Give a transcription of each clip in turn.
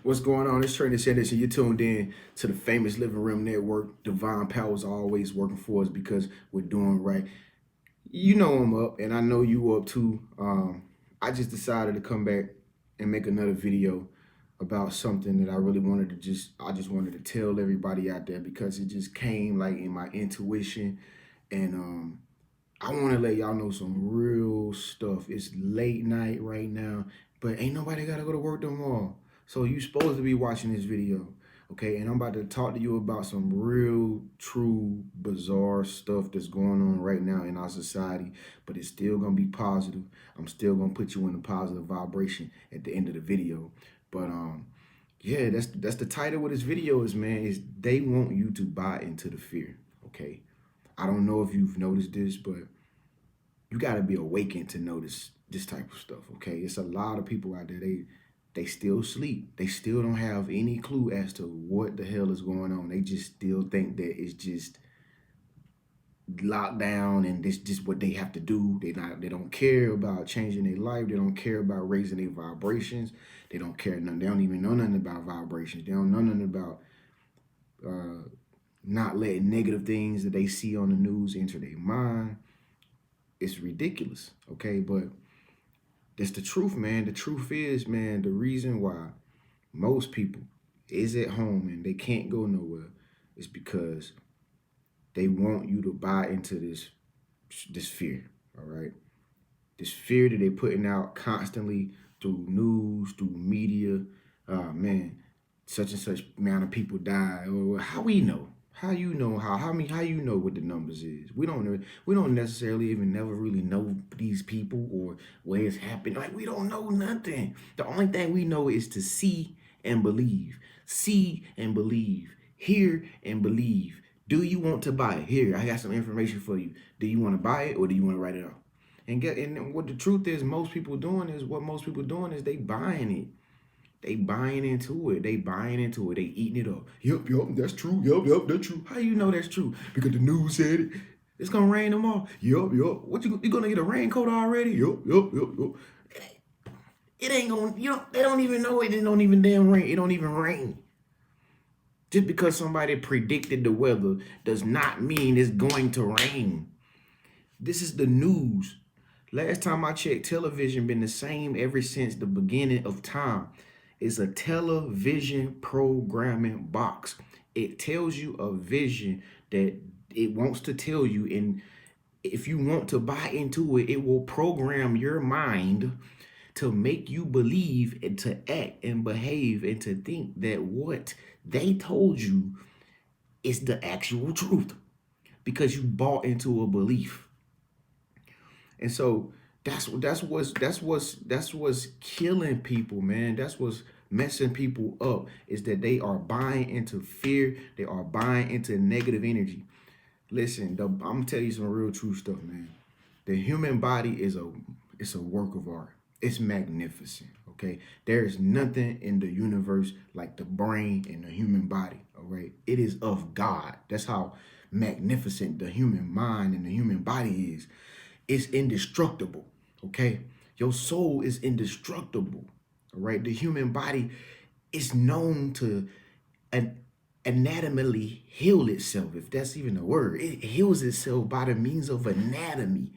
What's going on? It's Trenius. You're tuned in to the famous Living Room Network. Divine powers are always working for us because we're doing right. You know I'm up, and I know you up too. I just decided to come back and make another video about something that I really wanted to I just wanted to tell everybody out there because it just came like in my intuition, and I want to let y'all know some real stuff. It's late night right now, but ain't nobody got to go to work tomorrow. So you supposed to be watching this video, okay? And I'm about to talk to you about some real, true, bizarre stuff that's going on right now in our society, but it's still going to be positive. I'm still going to put you in a positive vibration at the end of the video. But yeah, that's the title of this video is, man, is they want you to buy into the fear, okay? I don't know if you've noticed this, but you got to be awakened to notice this type of stuff, okay? It's a lot of people out there, they still sleep. They still don't have any clue as to what the hell is going on. They just still think that it's just lockdown and this just what they have to do. They don't care about changing their life. They don't care about raising their vibrations. They don't care nothing. They don't even know nothing about vibrations. They don't know nothing about not letting negative things that they see on the news enter their mind. It's ridiculous, okay? But that's the truth, man. The truth is, man, the reason why most people is at home and they can't go nowhere is because they want you to buy into this fear, all right? This fear that they're putting out constantly through news, through media. Man, such and such amount of people die. Or how we know? How you know how you know what the numbers is? We don't necessarily even never really know these people or where it's happened. Like we don't know nothing. The only thing we know is to see and believe. See and believe. Hear and believe. Do you want to buy it? Here, I got some information for you. Do you want to buy it or do you want to write it off? And what the truth is, most people doing is they buying it. They buying into it. They buying into it. They eating it up. Yup, that's true. Yup, that's true. How you know that's true? Because the news said it. It's gonna rain tomorrow. Yup. What you gonna get a raincoat already? Yup. It ain't gonna. They don't even know it. It don't even damn rain. It don't even rain. Just because somebody predicted the weather does not mean it's going to rain. This is the news. Last time I checked, television been the same ever since the beginning of time. It's a television programming box. It tells you a vision that it wants to tell you, and if you want to buy into it, it will program your mind to make you believe and to act and behave and to think that what they told you is the actual truth because you bought into a belief. And so that's what's killing people, man. That's what's messing people up is that they are buying into fear. They are buying into negative energy. Listen, I'm gonna tell you some real true stuff, man. The human body is a work of art. It's magnificent. Okay, there is nothing in the universe like the brain and the human body. All right, it is of God. That's how magnificent the human mind and the human body is. It's indestructible. Okay, your soul is indestructible. All right, the human body is known to an anatomically heal itself, if that's even a word. It heals itself by the means of anatomy.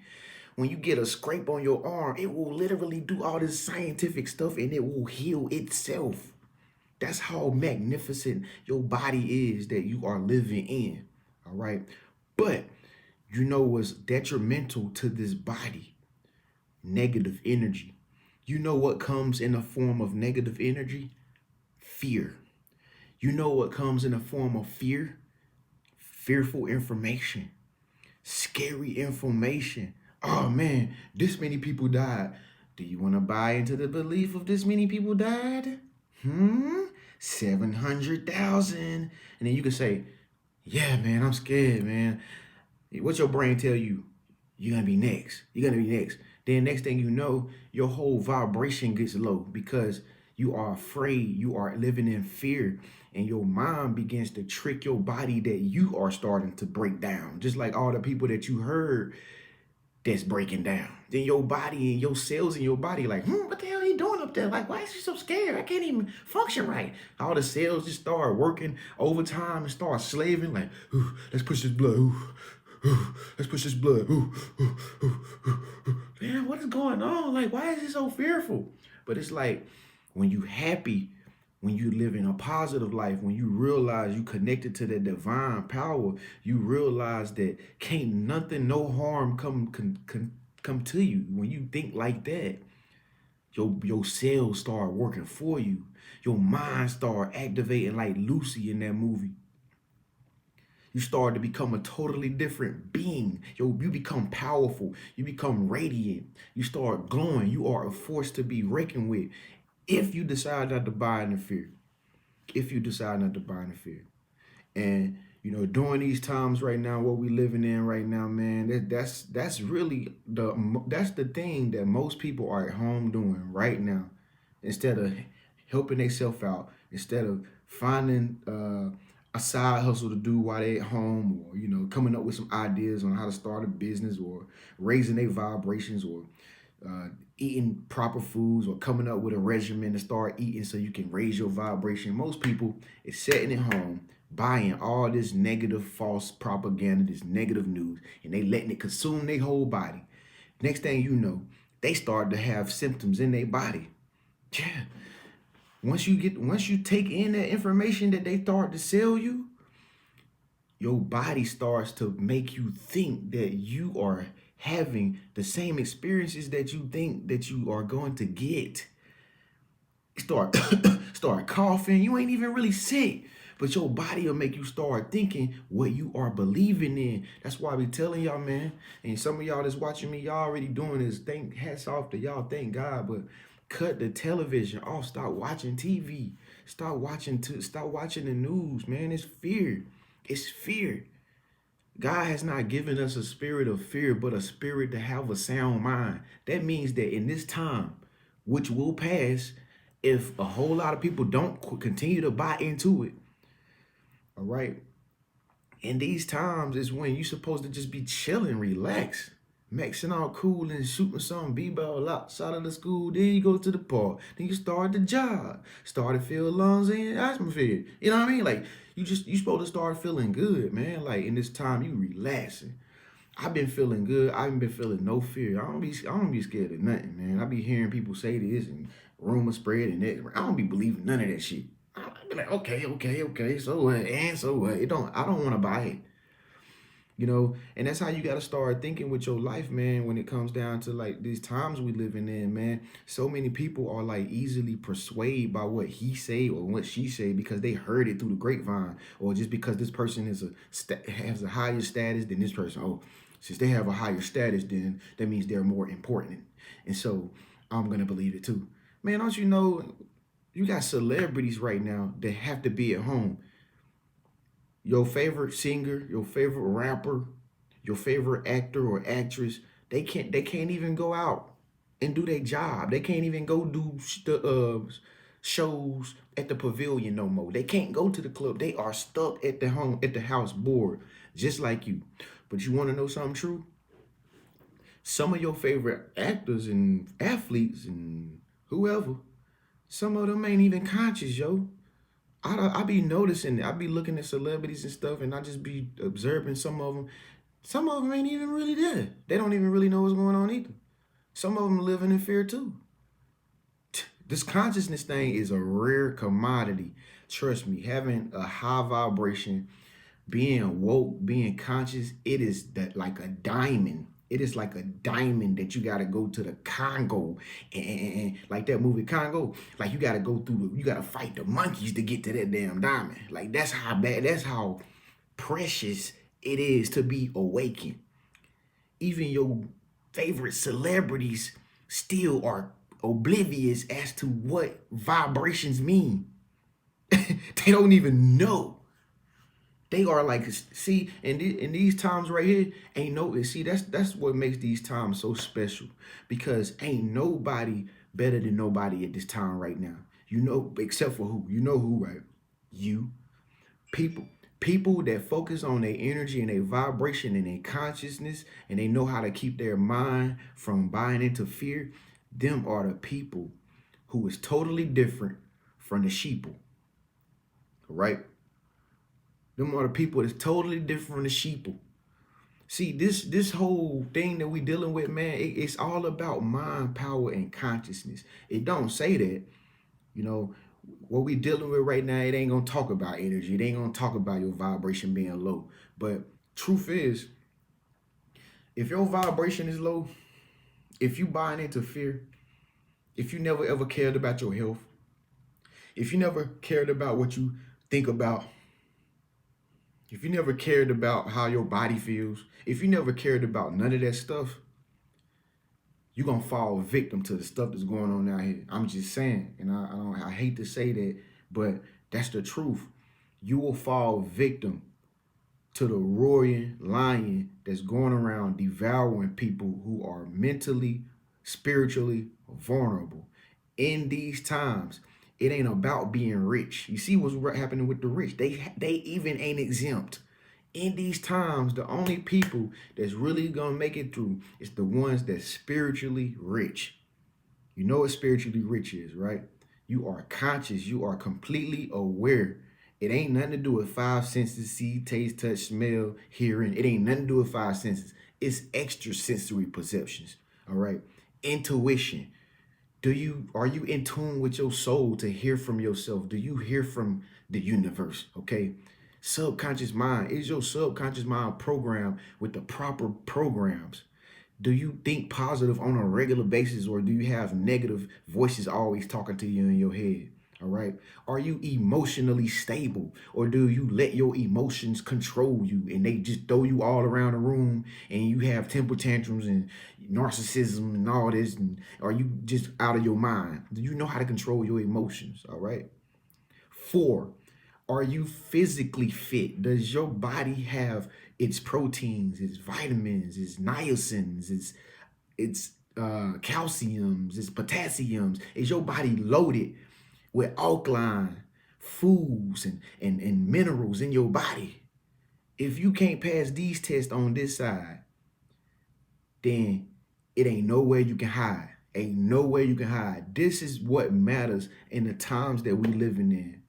When you get a scrape on your arm, it will literally do all this scientific stuff and it will heal itself. That's how magnificent your body is that you are living in. All right. But you know what's detrimental to this body? Negative energy. You know what comes in the form of negative energy? Fear. You know what comes in the form of fear? Fearful information, scary information. Oh man, this many people died. Do you want to buy into the belief of this many people died? 700,000. And then you can say, yeah, man, I'm scared, man. What's your brain tell you? You're going to be next. You're going to be next. Then next thing you know, your whole vibration gets low because you are afraid. You are living in fear. And your mind begins to trick your body that you are starting to break down. Just like all the people that you heard that's breaking down. Then your body and your cells in your body like, what the hell are you doing up there? Like, why is she so scared? I can't even function right. All the cells just start working overtime and start slaving like, let's push this blood. Let's push this blood. Man, what is going on? Like, why is it so fearful? But it's like when you happy, when you live in a positive life, when you realize you connected to the divine power, you realize that can't nothing, no harm come to you. When you think like that, your cells start working for you. Your mind start activating like Lucy in that movie. You start to become a totally different being. You become powerful. You become radiant. You start glowing. You are a force to be reckoned with if you decide not to buy into fear. If you decide not to buy into fear. And during these times right now, what we living in right now, man, that's really that's the thing that most people are at home doing right now, instead of helping themselves out, instead of finding a side hustle to do while they at home, or coming up with some ideas on how to start a business, or raising their vibrations, or eating proper foods, or coming up with a regimen to start eating so you can raise your vibration. Most people is sitting at home buying all this negative false propaganda, this negative news, and they letting it consume their whole body. Next thing you know, they start to have symptoms in their body. Yeah. Once you take in that information that they start to sell you, your body starts to make you think that you are having the same experiences that you think that you are going to get. Start start coughing. You ain't even really sick, but your body will make you start thinking what you are believing in. That's why I be telling y'all, man. And some of y'all that's watching me, y'all already doing this. Hats off to y'all. Thank God. But cut the television off. Stop watching TV. Stop watching the news, man. It's fear. It's fear. God has not given us a spirit of fear, but a spirit to have a sound mind. That means that in this time, which will pass, if a whole lot of people don't continue to buy into it, all right, in these times is when you're supposed to just be chilling, relax, maxing out cool and shooting some b-ball outside of the school. Then you go to the park. Then you start the job. Start to feel lungs and atmosphere. You know what I mean? Like you supposed to start feeling good, man. Like in this time, you relaxing. I've been feeling good. I haven't been feeling no fear. I don't be scared of nothing, man. I be hearing people say this and rumors spread and that. I don't be believing none of that shit. I be like, okay. So what? And so what? I don't want to buy it. And that's how you got to start thinking with your life, man, when it comes down to like these times we living in, man. So many people are like easily persuaded by what he say or what she say because they heard it through the grapevine, or just because this person has a higher status than this person. Oh, since they have a higher status, then that means they're more important. And so I'm going to believe it too. Man, don't you know you got celebrities right now that have to be at home. Your favorite singer, your favorite rapper, your favorite actor or actress, they can't even go out and do their job. They can't even go do shows at the pavilion no more. They can't go to the club. They are stuck at the house bored, just like you. But you want to know something true? Some of your favorite actors and athletes and whoever, some of them ain't even conscious, yo. I be noticing, I be looking at celebrities and stuff, and I just be observing some of them. Some of them ain't even really there. They don't even really know what's going on either. Some of them living in fear too. This consciousness thing is a rare commodity. Trust me, having a high vibration, being woke, being conscious, it is that like a diamond. It is like a diamond that you got to go to the Congo and like that movie Congo, like you got to go through, you got to fight the monkeys to get to that damn diamond. Like that's how precious it is to be awakened. Even your favorite celebrities still are oblivious as to what vibrations mean. They don't even know. They are like, see, in these times right here, ain't no, see, that's what makes these times so special, because ain't nobody better than nobody at this time right now. Except for who? You know who, right? You. People that focus on their energy and their vibration and their consciousness, and they know how to keep their mind from buying into fear, them are the people who is totally different from the sheeple, right? Them are the people that's totally different from the sheeple. See, this whole thing that we dealing with, man, it's all about mind, power, and consciousness. It don't say that, you know, what we dealing with right now, it ain't gonna talk about energy. It ain't gonna talk about your vibration being low. But truth is, if your vibration is low, if you buying into fear, if you never ever cared about your health, if you never cared about what you think about, if you never cared about how your body feels, if you never cared about none of that stuff, you're gonna fall victim to the stuff that's going on out here. I'm just saying, and I hate to say that, but that's the truth. You will fall victim to the roaring lion that's going around devouring people who are mentally, spiritually vulnerable. In these times, it ain't about being rich. You see what's happening with the rich? They even ain't exempt. In these times, the only people that's really gonna make it through is the ones that's spiritually rich. You know what spiritually rich is, right? You are conscious. You are completely aware. It ain't nothing to do with five senses: see, taste, touch, smell, hearing. It ain't nothing to do with five senses. It's extra sensory perceptions. All right. Intuition. Are you in tune with your soul to hear from yourself? Do you hear from the universe? Okay. Subconscious mind. Is your subconscious mind programmed with the proper programs? Do you think positive on a regular basis, or do you have negative voices always talking to you in your head? All right. Are you emotionally stable, or do you let your emotions control you and they just throw you all around the room and you have temper tantrums and narcissism and all this? And are you just out of your mind? Do you know how to control your emotions? All right. 4, are you physically fit? Does your body have its proteins, its vitamins, its niacins, its calciums, its potassiums? Is your body loaded with alkaline foods and minerals in your body? If you can't pass these tests on this side, then it ain't nowhere you can hide. Ain't nowhere you can hide. This is what matters in the times that we living in.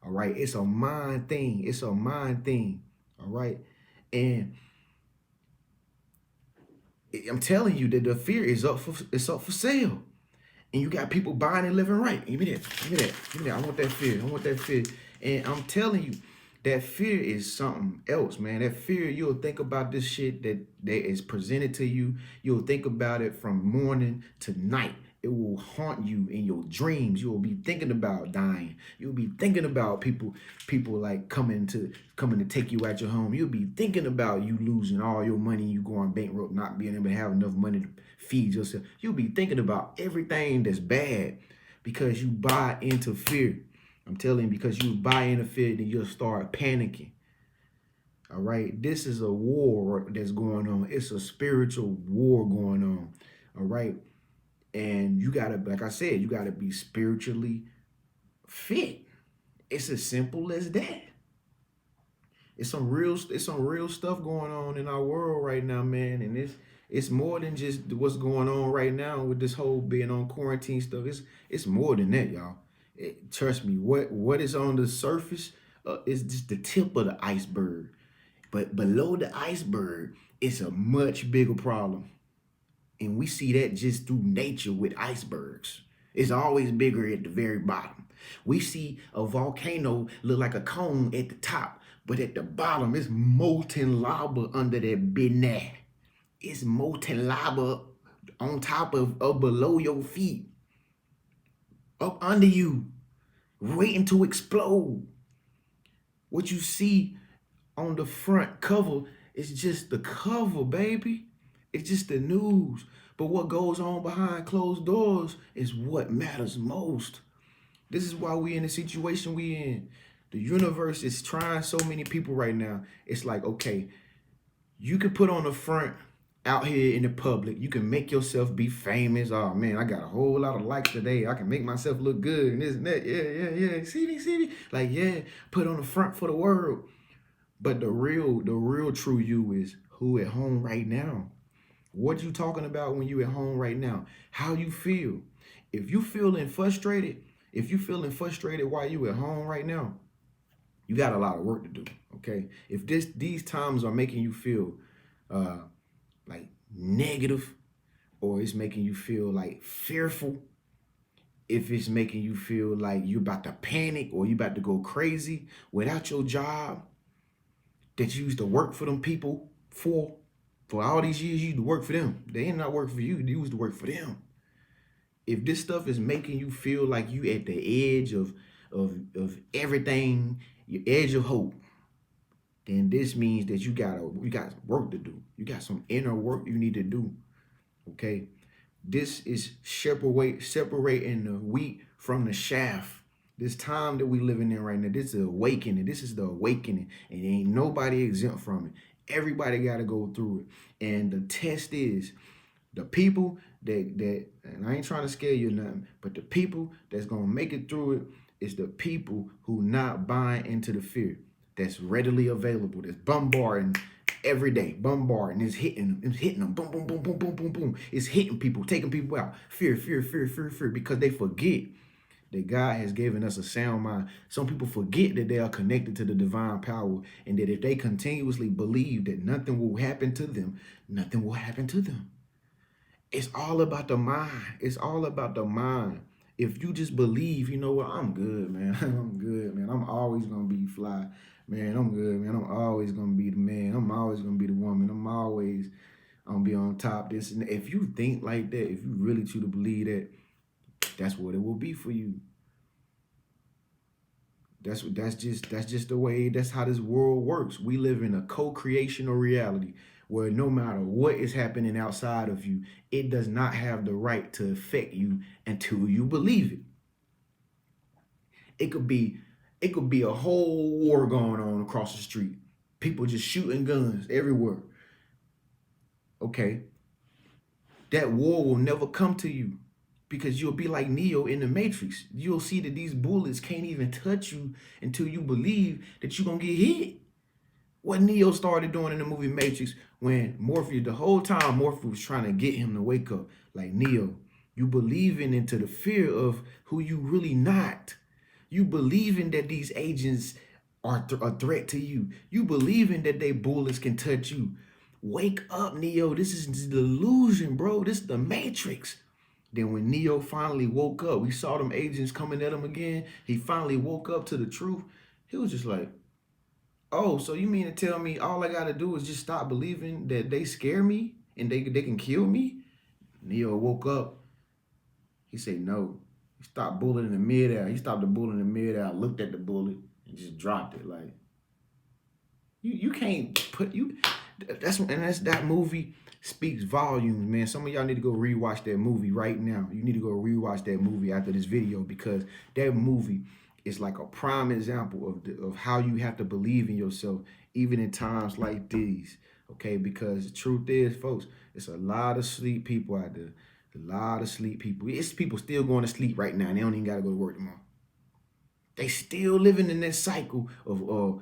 All right. It's a mind thing. It's a mind thing. All right. And I'm telling you that the fear is up for sale. And you got people buying and living right. Give me that. Give me that. Give me that. I want that fear. I want that fear. And I'm telling you, that fear is something else, man. That fear, you'll think about this shit that is presented to you. You'll think about it from morning to night. It will haunt you in your dreams. You will be thinking about dying. You'll be thinking about people like coming to take you at your home. You'll be thinking about you losing all your money, you going bankrupt, not being able to have enough money to feed yourself. You'll be thinking about everything that's bad because you buy into fear. I'm telling you, because you buy into fear, then you'll start panicking. All right. This is a war that's going on. It's a spiritual war going on. All right. And you gotta, like I said, you gotta be spiritually fit. It's as simple as that. It's some real stuff going on in our world right now, man. And it's more than just what's going on right now with this whole being on quarantine stuff. It's more than that, y'all. Trust me, what is on the surface is just the tip of the iceberg. But below the iceberg, it's a much bigger problem. And we see that just through nature with icebergs. It's always bigger at the very bottom. We see a volcano look like a cone at the top, but at the bottom, it's molten lava under that business. It's molten lava on top of below your feet, up under you, waiting to explode. What you see on the front cover is just the cover, baby. It's just the news. But what goes on behind closed doors is what matters most. This is why we in the situation we in. The universe is trying so many people right now. It's like, okay, you can put on the front out here in the public. You can make yourself be famous. Oh, man, I got a whole lot of likes today. I can make myself look good and this and that. Yeah. See me. Like, yeah, put on the front for the world. But the real true you is who at home right now. What you talking about when you at home right now? How you feel? If you feeling frustrated, if you feeling frustrated while you at home right now, you got a lot of work to do. Okay. If these times are making you feel uh like negative, or it's making you feel like fearful, if it's making you feel like you're about to panic or you about to go crazy without your job that you used to work for them people for all these years, you used to work for them. They ain't not work for you. You used to work for them. If this stuff is making you feel like you at the edge of everything, your edge of hope, then this means that you got work to do. You got some inner work you need to do. Okay. This is separating the wheat from the chaff. This time that we living in right now, this is the awakening. This is the awakening, and ain't nobody exempt from it. Everybody got to go through it. And the test is the people and I ain't trying to scare you or nothing, but the people that's gonna make it through it is the people who not buying into the fear that's readily available, that's bombarding every day, bombarding, it's hitting them, boom, boom, boom, boom, boom, boom, boom. It's hitting people, taking people out. Fear, fear, fear, fear, fear, because they forget that God has given us a sound mind. Some people forget that they are connected to the divine power, and that if they continuously believe that nothing will happen to them, nothing will happen to them. It's all about the mind. It's all about the mind. If you just believe, you know what, I'm good, man. I'm good, man. I'm always gonna be fly. Man, I'm good, man. I'm always gonna be the man. I'm always gonna be the woman. I'm always gonna be on top. This and that. If you think like that, if you really truly believe that, that's what it will be for you. That's just the way, that's how this world works. We live in a co-creational reality where no matter what is happening outside of you, it does not have the right to affect you until you believe it. It could be it could be a whole war going on across the street. People just shooting guns everywhere. Okay. That war will never come to you because you'll be like Neo in the Matrix. You'll see that these bullets can't even touch you until you believe that you're going to get hit. What Neo started doing in the movie Matrix, when Morpheus, the whole time Morpheus was trying to get him to wake up, like, Neo, you believing into the fear of who you really not. You believing that these agents are a threat to you. You believing that they bullets can touch you. Wake up, Neo. This is delusion, bro. This is the Matrix. Then when Neo finally woke up, we saw them agents coming at him again. He finally woke up to the truth. He was just like, oh, so you mean to tell me all I gotta do is just stop believing that they scare me and they can kill me? Neo woke up. He said no. He stopped bullet in the midair. He stopped the bullet in the midair, looked at the bullet, and just dropped it. Like, you can't put you. That's that movie speaks volumes, man. Some of y'all need to go rewatch that movie right now. You need to go rewatch that movie after this video, because that movie is like a prime example of how you have to believe in yourself, even in times like these. Okay, because the truth is, folks, it's a lot of sleep people out there. A lot of sleep people. It's people still going to sleep right now, and they don't even got to go to work tomorrow. They still living in that cycle of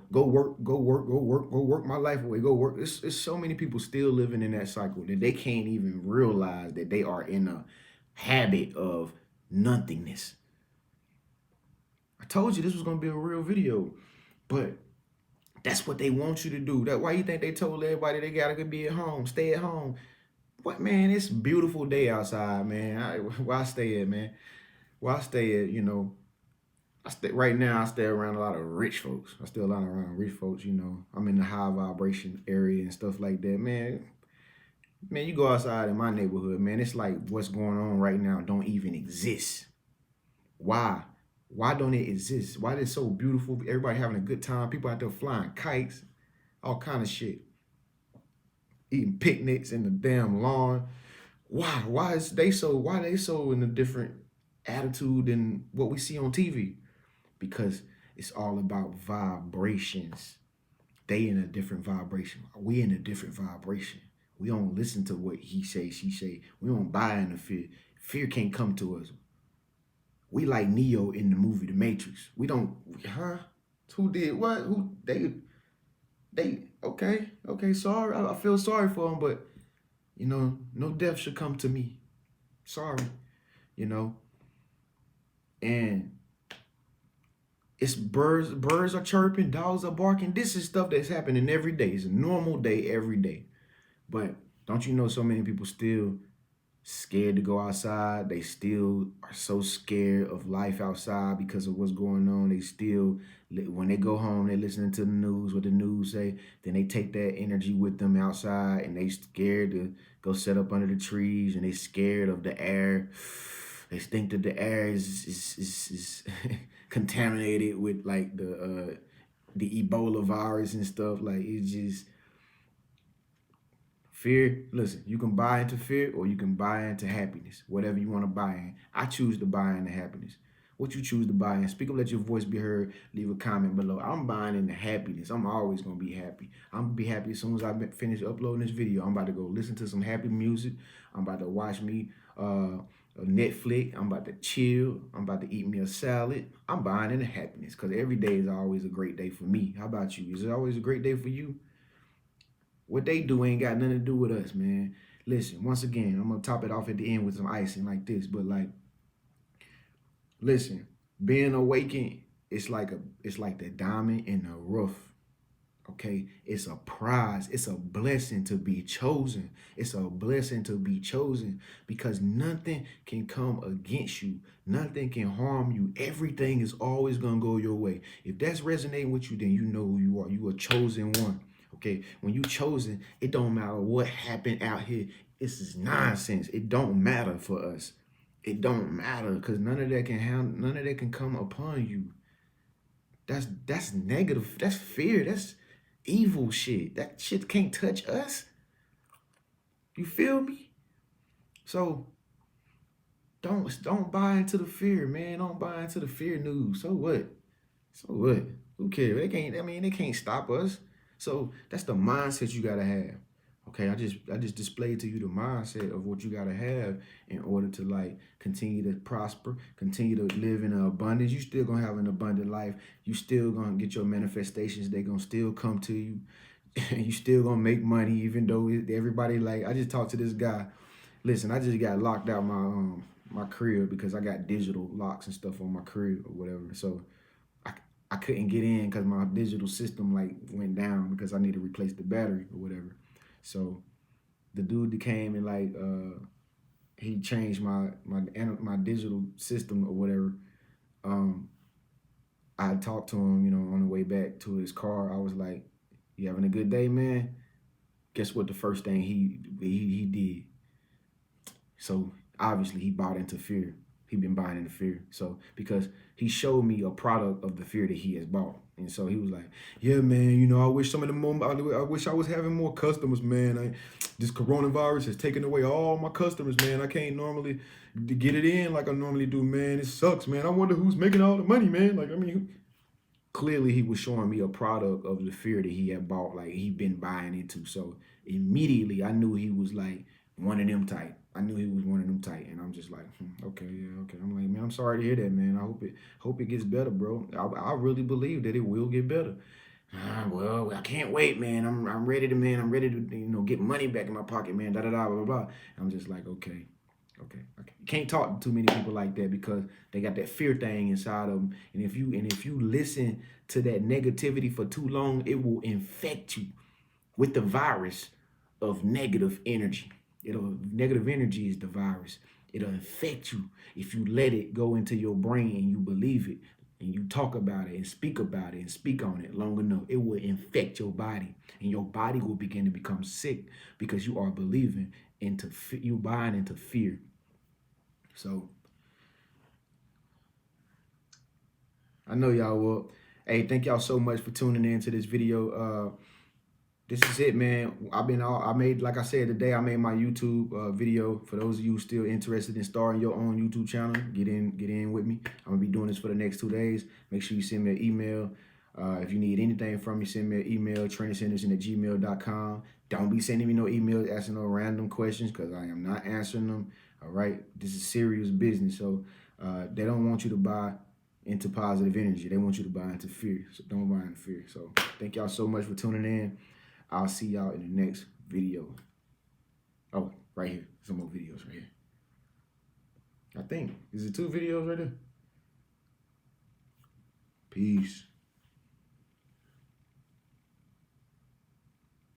go work, go work, go work, go work my life away, go work. It's so many people still living in that cycle that they can't even realize that they are in a habit of nothingness. I told you this was gonna be a real video, but that's what they want you to do. That why you think they told everybody they gotta be at home, stay at home. What, man? It's a beautiful day outside, man. Why stay at, man? Why stay at, right now, I stay around a lot of rich folks. I stay a lot around rich folks, I'm in the high vibration area and stuff like that. Man, you go outside in my neighborhood, man, it's like what's going on right now don't even exist. Why? Why don't it exist? Why is it so beautiful? Everybody having a good time. People out there flying kites, all kind of shit. Eating picnics in the damn lawn. Why? Why they so in a different attitude than what we see on TV? Because it's all about vibrations. They in a different vibration. We in a different vibration. We don't listen to what he say, she say. We don't buy into fear. Fear can't come to us. We like Neo in the movie The Matrix. We don't, huh? Who did what? Who they? Okay, sorry. I feel sorry for them, but no death should come to me. Sorry, you know. And it's birds are chirping, dogs are barking. This is stuff that's happening every day. It's a normal day every day. But don't you know so many people still scared to go outside? They still are so scared of life outside because of what's going on. They still, when they go home, they listening to the news, what the news say. Then they take that energy with them outside, and they scared to go set up under the trees, and they scared of the air. They think that the air is contaminated with like the Ebola virus and stuff. Like it's just fear. Listen, you can buy into fear or you can buy into happiness. Whatever you want to buy in. I choose to buy into happiness. What you choose to buy in. Speak up, let your voice be heard. Leave a comment below. I'm buying into happiness. I'm always gonna be happy. I'm gonna be happy as soon as I finish uploading this video. I'm about to go listen to some happy music. I'm about to watch me Netflix. I'm about to chill. I'm about to eat me a salad. I'm buying into happiness because every day is always a great day for me. How about you? Is it always a great day for you? What they do ain't got nothing to do with us, man. Listen, once again, I'm gonna top it off at the end with some icing like this, but like, listen, being awakened, it's like the diamond in the rough. Okay, it's a prize. It's a blessing to be chosen. It's a blessing to be chosen because nothing can come against you. Nothing can harm you. Everything is always gonna go your way. If that's resonating with you, then you know who you are. You are chosen one. Okay, when you chosen, it don't matter what happened out here. This is nonsense. It don't matter for us. It don't matter because none of that can come upon you. That's negative. That's fear. That's evil shit. That shit can't touch us. You feel me? So don't buy into the fear, man. Don't buy into the fear news. So what? So what? Who cares? They can't stop us. So that's the mindset you gotta have. Okay, I just displayed to you the mindset of what you gotta have in order to like continue to prosper, continue to live in an abundance. You still gonna have an abundant life. You still gonna get your manifestations. They gonna still come to you. You still gonna make money, even though everybody like. I just talked to this guy. Listen, I just got locked out my crib because I got digital locks and stuff on my crib or whatever. So I couldn't get in because my digital system like went down because I need to replace the battery or whatever. So the dude that came and like he changed my digital system or whatever. I talked to him, on the way back to his car. I was like, "You having a good day, man?" Guess what? The first thing he did. So obviously he bought into fear. He been buying into fear. So because he showed me a product of the fear that he has bought. And so he was like, "Yeah, man, I wish some of the moment, I wish I was having more customers, man. This coronavirus has taken away all my customers, man. I can't normally get it in like I normally do, man. It sucks, man. I wonder who's making all the money, man. Like, I mean, clearly he was showing me a product of the fear that he had bought, like he been buying into. So immediately I knew he was like one of them type. I knew he was one of them type, and I'm just like, okay, yeah, okay. I'm like, man, I'm sorry to hear that, man. I hope it gets better, bro. I really believe that it will get better. Well, I can't wait, man. I'm ready to, man. I'm ready to, get money back in my pocket, man. Da da da, blah blah blah. I'm just like, okay. Okay. You can't talk to too many people like that because they got that fear thing inside of them. And if you listen to that negativity for too long, it will infect you with the virus of negative energy. Negative energy is the virus. It'll infect you if you let it go into your brain and you believe it and you talk about it and speak about it and speak on it long enough. It will infect your body and your body will begin to become sick because you are believing you buying into fear. So I know y'all will. Hey, thank y'all so much for tuning in to this video. This is it, man. I made, like I said today, I made my YouTube video. For those of you still interested in starting your own YouTube channel, get in with me. I'm gonna be doing this for the next 2 days. Make sure you send me an email. If you need anything from me, send me an email, treniushenderson@gmail.com. Don't be sending me no emails asking no random questions because I am not answering them. All right, this is serious business. So they don't want you to buy into positive energy. They want you to buy into fear. So don't buy into fear. So thank y'all so much for tuning in. I'll see y'all in the next video. Oh, right here. Some more videos right here. I think. Is it 2 videos right there? Peace.